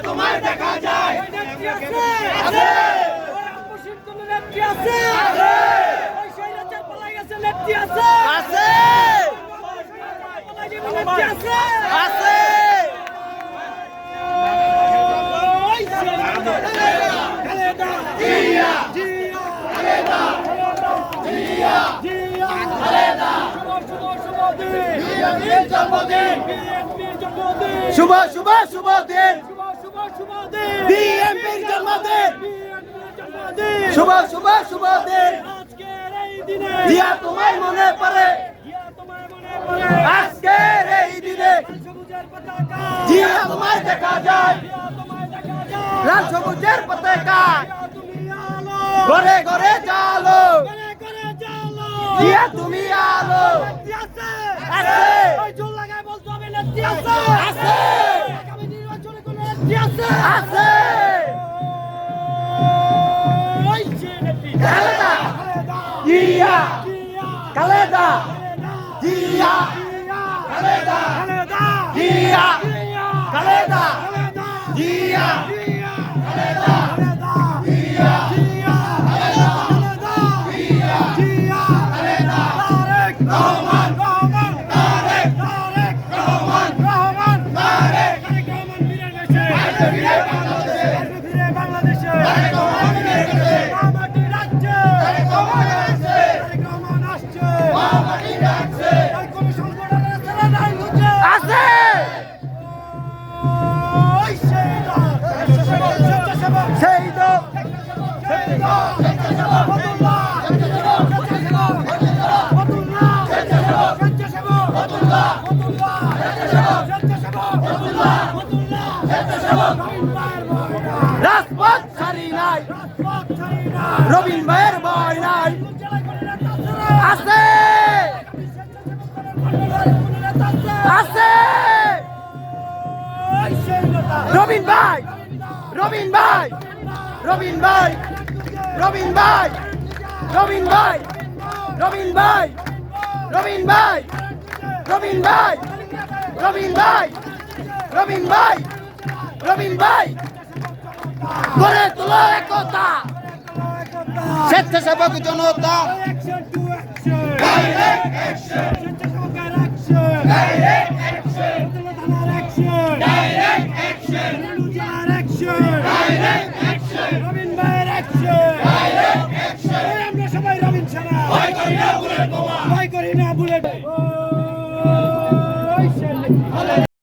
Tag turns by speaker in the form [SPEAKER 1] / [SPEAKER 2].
[SPEAKER 1] তোমায় দেখা যায় শুভ শুভ শুভ দিন বিএনপির জন্মদিন শুভ শুভ শুভ দিন জিয়া তোমায় মনে পড়ে আজকের এই দিনে জিয়া তোমায় দেখা যায় লাল সবুজের পতাকা ঘরে ঘরে চালো জিয়া তুমি আলো আছে আছে খালেদা জিয়া খালেদা জিয়া খালেদা জিয়া খালেদা জিয়া খালেদা জিয়া তারেক রহমান রাজপথ ছাড়ি নাই রবিন ভাইয়ের ভয় নাই আছে আছে রবিন ভাই রবিন ভাই রবিন ভাই রবিন ভাই রবিন ভাই রবিন ভাই রবিন ভাই রবিন ভাই রবিন ভাই রবিন ভাই রবিন ভাই গড়ে তোলো একতা স্বেচ্ছাসেবক জনতা